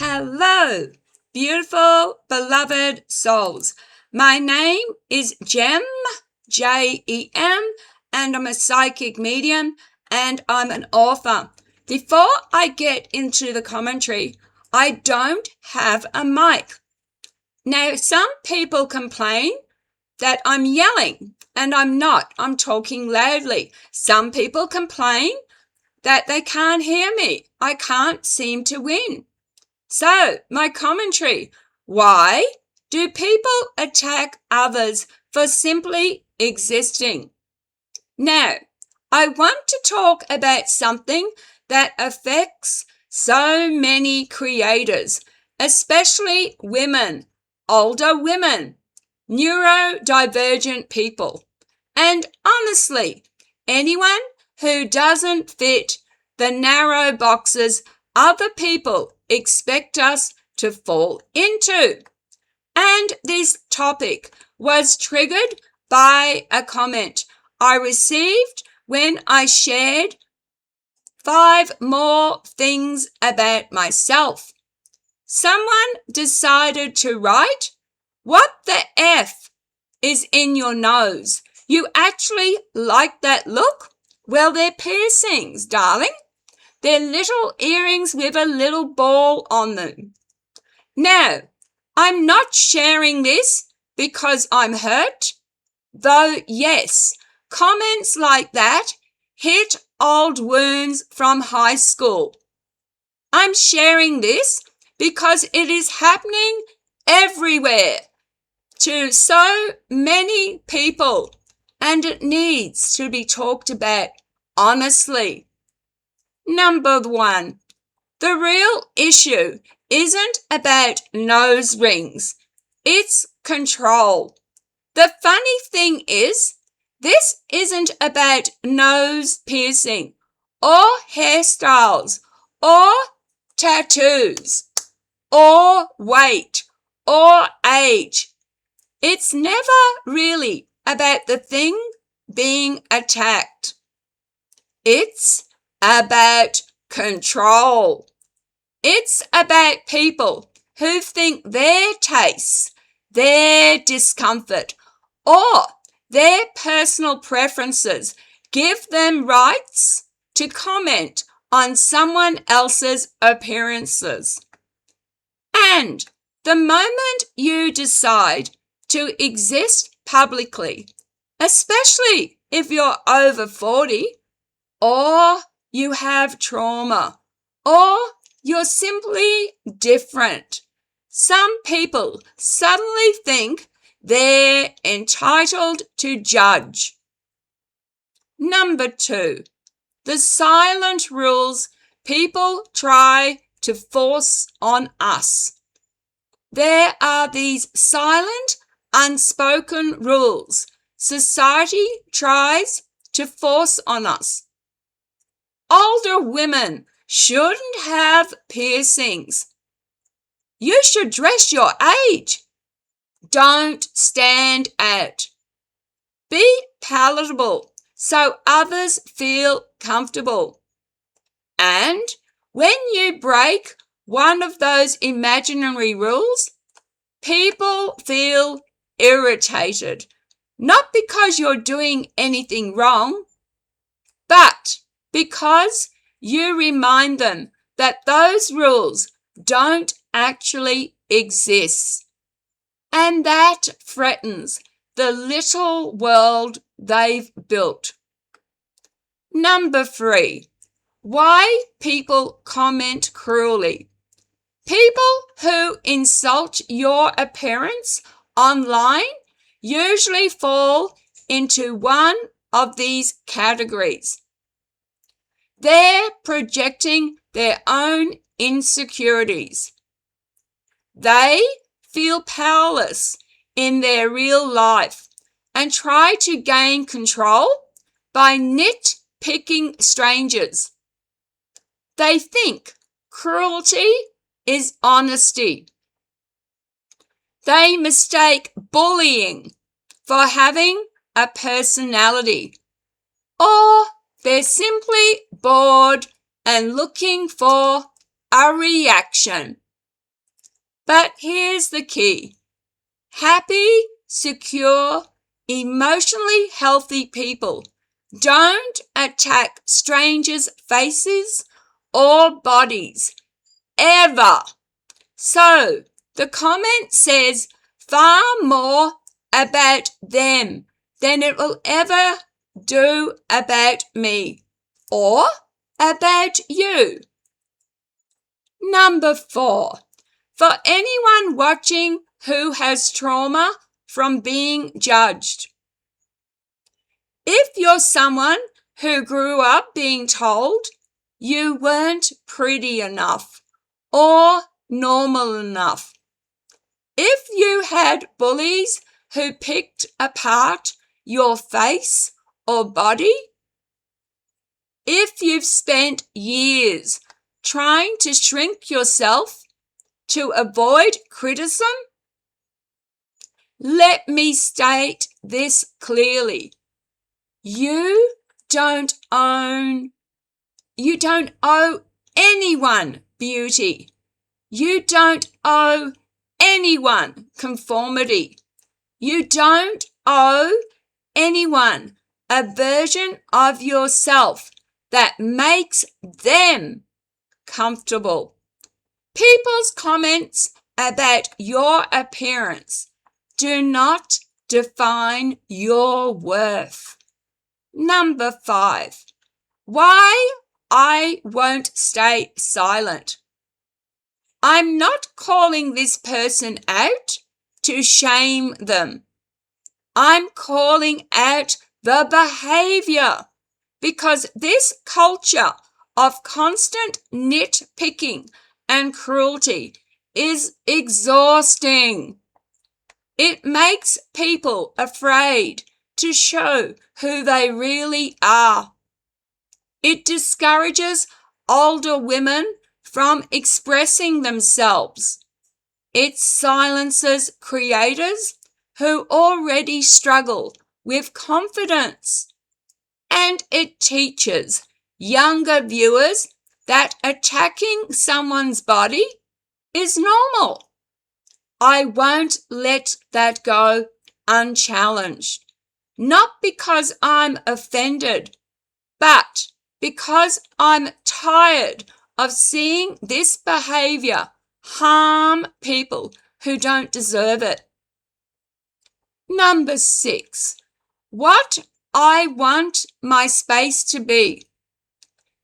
Hello, beautiful, beloved souls. My name is Jem, Jem, and I'm a psychic medium and I'm an author. Before I get into the commentary, I don't have a mic. Now, some people complain that I'm yelling, and I'm not. I'm talking loudly. Some people complain that they can't hear me. I can't seem to win. So, my commentary. Why do people attack others for simply existing? Now, I want to talk about something that affects so many creators, especially women, older women, neurodivergent people, and honestly, anyone who doesn't fit the narrow boxes other people expect us to fall into. And this topic was triggered by a comment I received when I shared 5 more things about myself. Someone decided to write, "What the F is in your nose? You actually like that look?" Well, they're piercings, darling. They're little earrings with a little ball on them. Now, I'm not sharing this because I'm hurt, though yes, comments like that hit old wounds from high school. I'm sharing this because it is happening everywhere to so many people, and it needs to be talked about honestly. Number 1, the real issue isn't about nose rings. It's control. The funny thing is, this isn't about nose piercing or hairstyles or tattoos or weight or age. It's never really about the thing being attacked. It's about control. It's about people who think their tastes, their discomfort, or their personal preferences give them rights to comment on someone else's appearances. And the moment you decide to exist publicly, especially if you're over 40, or you have trauma, or you're simply different, some people suddenly think they're entitled to judge. Number 2, the silent rules people try to force on us. There are these silent, unspoken rules society tries to force on us. Older women shouldn't have piercings. You should dress your age. Don't stand out. Be palatable so others feel comfortable. And when you break one of those imaginary rules, people feel irritated, not because you're doing anything wrong, but because you remind them that those rules don't actually exist. And that threatens the little world they've built. Number 3, why people comment cruelly. People who insult your appearance online usually fall into one of these categories. They're projecting their own insecurities. They feel powerless in their real life and try to gain control by nitpicking strangers. They think cruelty is honesty. They mistake bullying for having a personality, or they're simply bored and looking for a reaction. But here's the key. Happy, secure, emotionally healthy people don't attack strangers' faces or bodies, ever. So, the comment says far more about them than it will ever do about me or about you. Number 4. For anyone watching who has trauma from being judged. If you're someone who grew up being told you weren't pretty enough or normal enough, if you had bullies who picked apart your face or body, if you've spent years trying to shrink yourself to avoid criticism, let me state this clearly. You don't owe anyone beauty. You don't owe anyone conformity. You don't owe anyone a version of yourself that makes them comfortable. People's comments about your appearance do not define your worth. Number 5. Why I won't stay silent. I'm not calling this person out to shame them. I'm calling out the behavior because this culture of constant nitpicking and cruelty is exhausting. It makes people afraid to show who they really are. It discourages older women from expressing themselves. It silences creators who already struggle with confidence. And it teaches younger viewers that attacking someone's body is normal. I won't let that go unchallenged. Not because I'm offended, but because I'm tired of seeing this behavior harm people who don't deserve it. Number 6. What I want my space to be.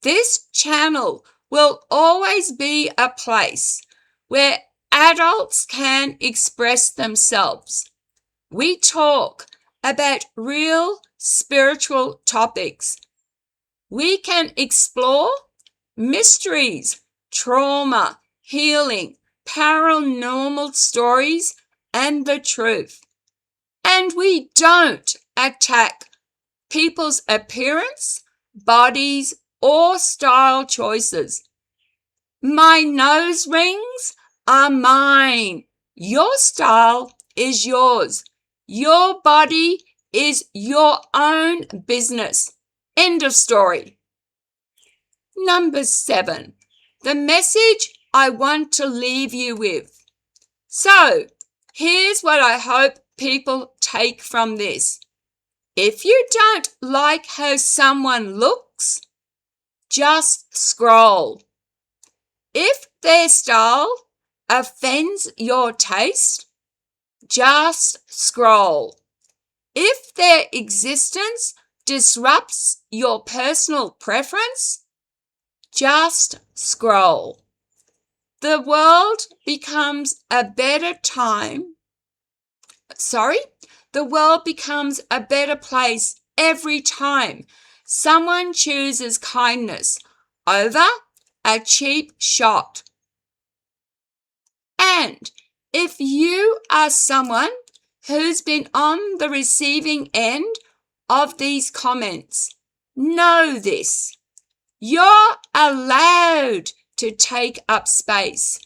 This channel will always be a place where adults can express themselves. We talk about real spiritual topics. We can explore mysteries, trauma, healing, paranormal stories, and the truth. And we don't attack people's appearance, bodies, or style choices. My nose rings are mine. Your style is yours. Your body is your own business. End of story. Number 7. The message I want to leave you with. So, here's what I hope people take from this. If you don't like how someone looks, just scroll. If their style offends your taste, just scroll. If their existence disrupts your personal preference, just scroll. The world becomes a better place every time someone chooses kindness over a cheap shot. And if you are someone who's been on the receiving end of these comments, know this. You're allowed to take up space.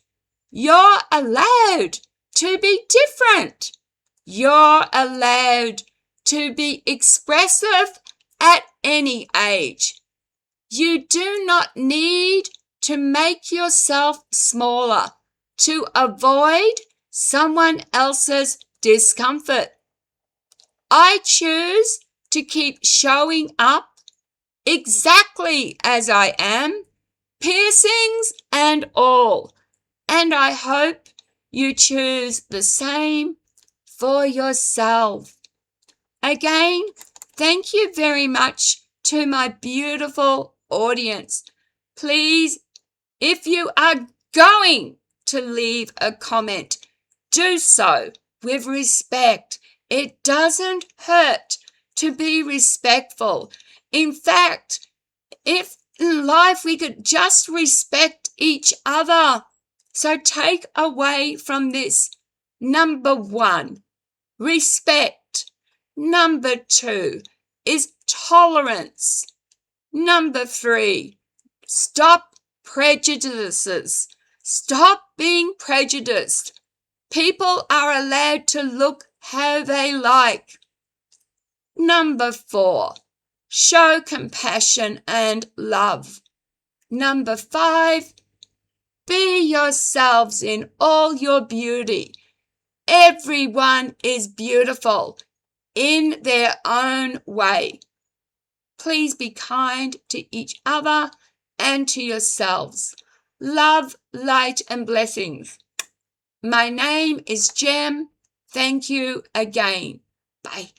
You're allowed to be different. You're allowed to be expressive at any age. You do not need to make yourself smaller to avoid someone else's discomfort. I choose to keep showing up exactly as I am, piercings and all. And I hope you choose the same for yourself. Again, thank you very much to my beautiful audience. Please, if you are going to leave a comment, do so with respect. It doesn't hurt to be respectful. In fact, if in life we could just respect each other. So take away from this, number 1, respect. Number 2 is tolerance. Number 3, stop prejudices. Stop being prejudiced. People are allowed to look how they like. Number 4, show compassion and love. Number 5, be yourselves in all your beauty. Everyone is beautiful in their own way. Please be kind to each other and to yourselves. Love, light, and blessings. My name is Jem. Thank you again. Bye.